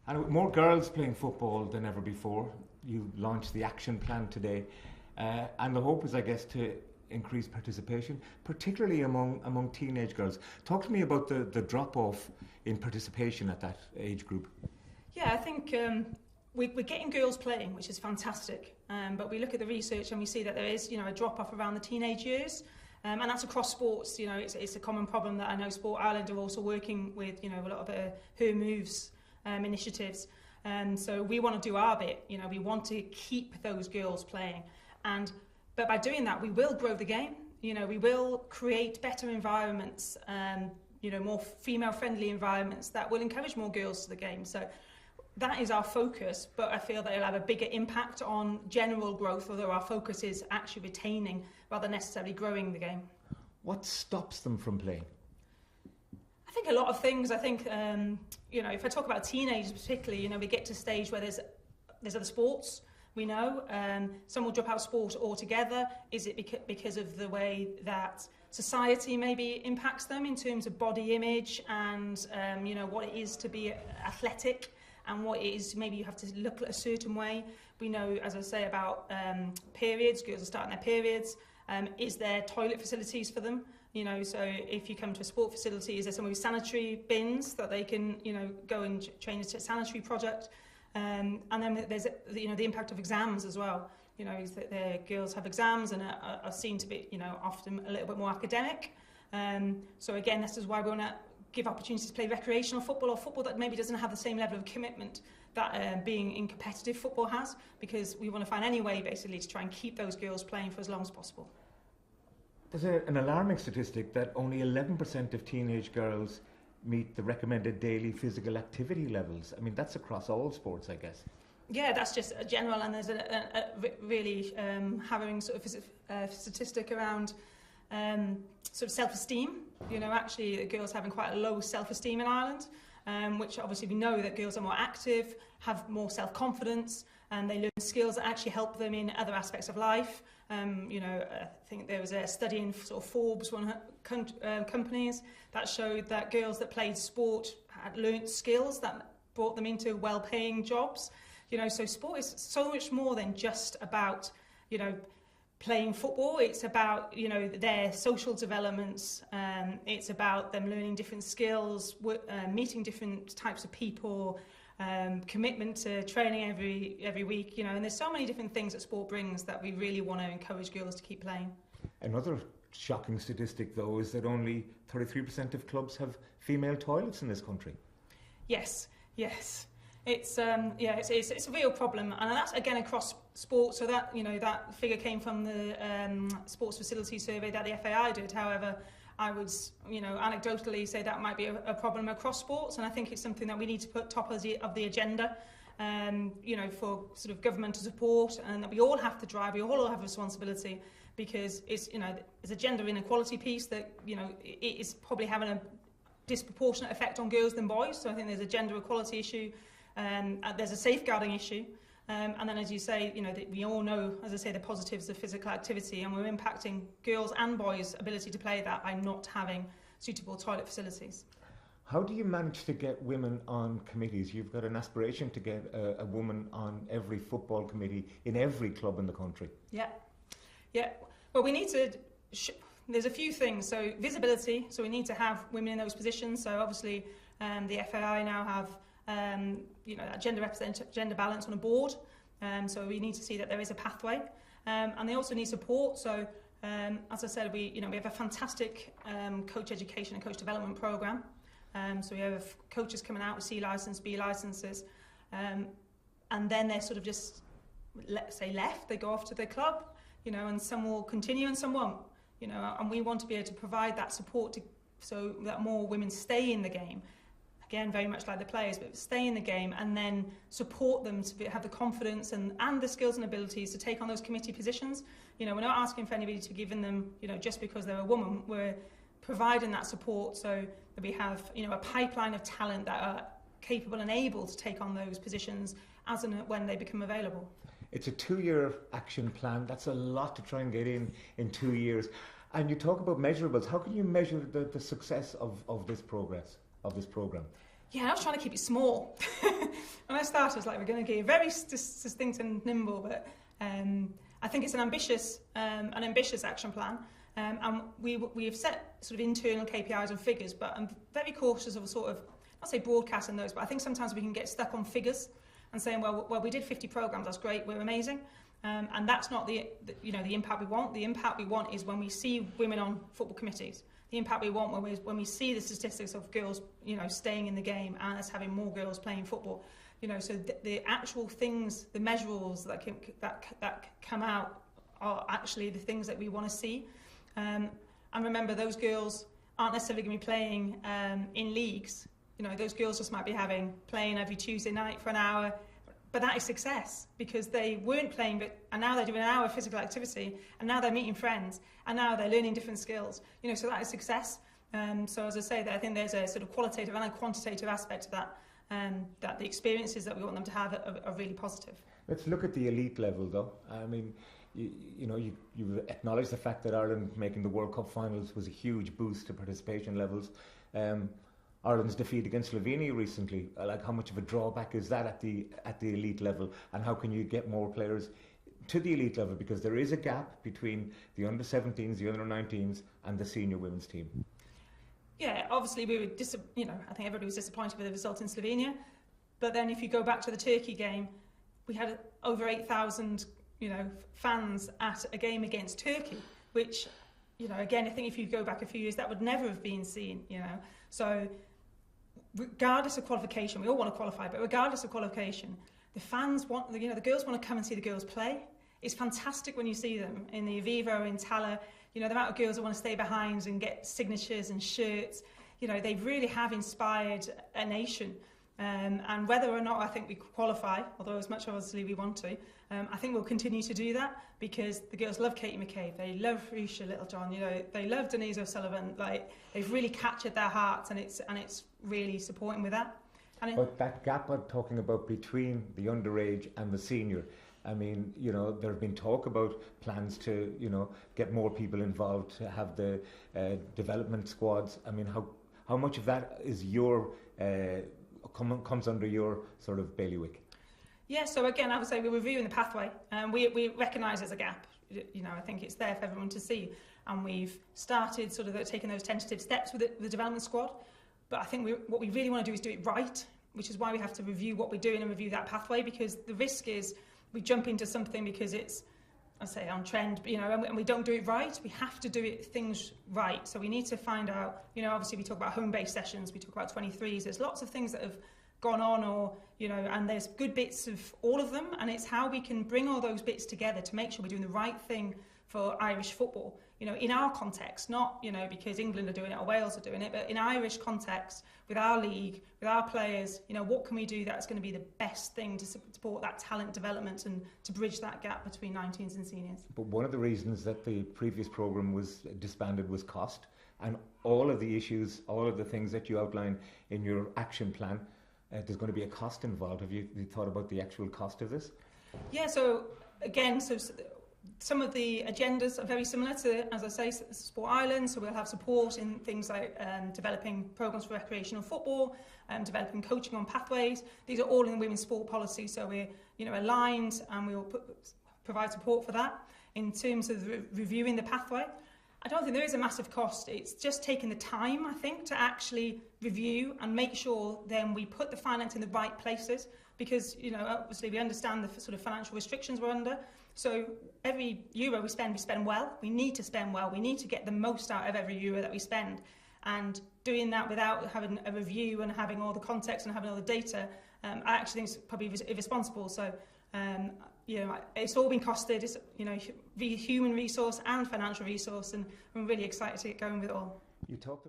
And with more girls playing football than ever before, you launched the action plan today. And the hope is, I guess, to increase participation, particularly among teenage girls. Talk to me about the drop-off in participation at that age group. Yeah, I think we're getting girls playing, which is fantastic. But we look at the research and we see that there is, a drop-off around the teenage years. And that's across sports. It's a common problem that I know Sport Ireland are also working with, a lot of Her Moves initiatives. So we want to do our bit. We want to keep those girls playing. But by doing that, we will grow the game. We will create better environments, more female-friendly environments that will encourage more girls to the game. So that is our focus, but I feel that it'll have a bigger impact on general growth, although our focus is actually retaining rather than necessarily growing the game. What stops them from playing? I think a lot of things. I think, if I talk about teenagers particularly, we get to a stage where there's other sports. We know some will drop out of sport altogether. Is it because of the way that society maybe impacts them in terms of body image and what it is to be athletic and what it is maybe you have to look a certain way. We know, as I say, about periods. Girls are starting their periods. Is there toilet facilities for them? So if you come to a sport facility, is there some sanitary bins that they can go and train a sanitary product? And then there's the impact of exams as well. Is that the girls have exams and are seen to be often a little bit more academic. So again, this is why we want to give opportunities to play recreational football or football that maybe doesn't have the same level of commitment that being in competitive football has, because we want to find any way basically to try and keep those girls playing for as long as possible. There's an alarming statistic that only 11% of teenage girls meet the recommended daily physical activity levels. I mean, that's across all sports, I guess. Yeah, that's just a general, and there's a really harrowing sort of statistic around sort of self-esteem. Actually, girls having quite a low self-esteem in Ireland, which obviously we know that girls are more active, have more self-confidence, and they learn skills that actually help them in other aspects of life. I think there was a study in sort of Forbes, one companies, that showed that girls that played sport had learnt skills that brought them into well-paying jobs. So sport is so much more than just about, playing football. It's about, their social developments. It's about them learning different skills, meeting different types of people, commitment to training every week, and there's so many different things that sport brings that we really want to encourage girls to keep playing. Another Shocking statistic, though, is that only 33% of clubs have female toilets in this country. Yes. It's a real problem, and that's again across sport. So that that figure came from the sports facility survey that the FAI did. However, I would anecdotally say that might be a problem across sports, and I think it's something that we need to put top of the agenda. For sort of government to support, and that we all have to drive. We all have a responsibility, because it's there's a gender inequality piece that it is probably having a disproportionate effect on girls than boys. So I think there's a gender equality issue. There's a safeguarding issue, and then, as you say, that we all know, as I say, the positives of physical activity, and we're impacting girls and boys' ability to play that by not having suitable toilet facilities. How do you manage to get women on committees? You've got an aspiration to get a woman on every football committee in every club in the country. Yeah. Well, we need to. There's a few things. So visibility. So we need to have women in those positions. So obviously, the FAI now have that gender balance on a board. So we need to see that there is a pathway, and they also need support. So as I said, we have a fantastic coach education and coach development program. So we have coaches coming out with C licence, B licences, and then they're sort of just, let's say, left. They go off to their club, and some will continue and some won't. And we want to be able to provide that support so that more women stay in the game. Again, very much like the players, but stay in the game, and then support them to have the confidence and the skills and abilities to take on those committee positions. We're not asking for anybody to be given them, just because they're a woman. We're providing that support so that we have, a pipeline of talent that are capable and able to take on those positions as and when they become available. It's a 2-year action plan. That's a lot to try and get in 2 years. And you talk about measurables. How can you measure the success of this progress, of this programme? Yeah, I was trying to keep it small. When I started, I was like, we're going to get very distinct and nimble, but I think it's an ambitious action plan. And we have set sort of internal KPIs and figures, but I'm very cautious of sort of, not say broadcasting those, but I think sometimes we can get stuck on figures and saying, well, we did 50 programmes, that's great, we're amazing. And that's not the impact we want. The impact we want is when we see women on football committees. The impact we want when we see the statistics of girls, staying in the game and us having more girls playing football. So the actual things, the measurables that come out are actually the things that we want to see. And remember, those girls aren't necessarily going to be playing in leagues. Those girls just might be playing every Tuesday night for an hour. But that is success, because they weren't playing, and now they're doing an hour of physical activity, and now they're meeting friends, and now they're learning different skills. So that is success. So as I say, I think there's a sort of qualitative and a quantitative aspect to that, that the experiences that we want them to have are really positive. Let's look at the elite level, though. I mean, you acknowledge the fact that Ireland making the World Cup finals was a huge boost to participation levels. Ireland's defeat against Slovenia recently, like how much of a drawback is that at the elite level, and how can you get more players to the elite level, because there is a gap between the under-17s, the under-19s and the senior women's team? Yeah, obviously we were I think everybody was disappointed with the result in Slovenia, but then if you go back to the Turkey game, we had over 8,000 fans at a game against Turkey, which again, I think if you go back a few years, that would never have been seen. So regardless of qualification, we all want to qualify, but regardless of qualification, the fans want, the girls want to come and see the girls play. It's fantastic when you see them in the Aviva or in Tala, the amount of girls that want to stay behind and get signatures and shirts. They really have inspired a nation. And whether or not I think we qualify, although as much obviously we want to, I think we'll continue to do that, because the girls love Katie McCabe, they love Risha Littlejohn, they love Denise O'Sullivan. Like, they've really captured their hearts, and it's really supporting with that. But that gap I'm talking about between the underage and the senior, I mean, there have been talk about plans to, get more people involved, to have the development squads. I mean, how much of that is comes under your sort of bailiwick? Yeah, so again, I would say we're reviewing the pathway, and we recognise there's a gap. I think it's there for everyone to see, and we've started sort of taking those tentative steps with the development squad. But I think what we really want to do is do it right, which is why we have to review what we're doing and review that pathway, because the risk is we jump into something because it's, I say, on trend, and we don't do it right. We have to do things right. So we need to find out, obviously we talk about home-based sessions, we talk about 23s. There's lots of things that have gone on, or, and there's good bits of all of them, and it's how we can bring all those bits together to make sure we're doing the right thing for Irish football, in our context, not, because England are doing it or Wales are doing it, but in Irish context, with our league, with our players, what can we do that's going to be the best thing to support that talent development and to bridge that gap between 19s and seniors. But one of the reasons that the previous programme was disbanded was cost, and all of the issues, all of the things that you outline in your action plan, there's going to be a cost involved. Have you thought about the actual cost of this? Yeah, so again, some of the agendas are very similar to, as I say, Sport Ireland. So we'll have support in things like developing programmes for recreational football, developing coaching on pathways. These are all in the women's sport policy, so we're aligned, and we will provide support for that. In terms of reviewing the pathway, I don't think there is a massive cost. It's just taking the time, I think, to actually review and make sure then we put the finance in the right places, because, obviously we understand the sort of financial restrictions we're under. So every euro we spend well. We need to spend well. We need to get the most out of every euro that we spend. And doing that without having a review and having all the context and having all the data, I actually think it's probably irresponsible. So, it's all been costed. It's, human resource and financial resource, and I'm really excited to get going with it all. You talked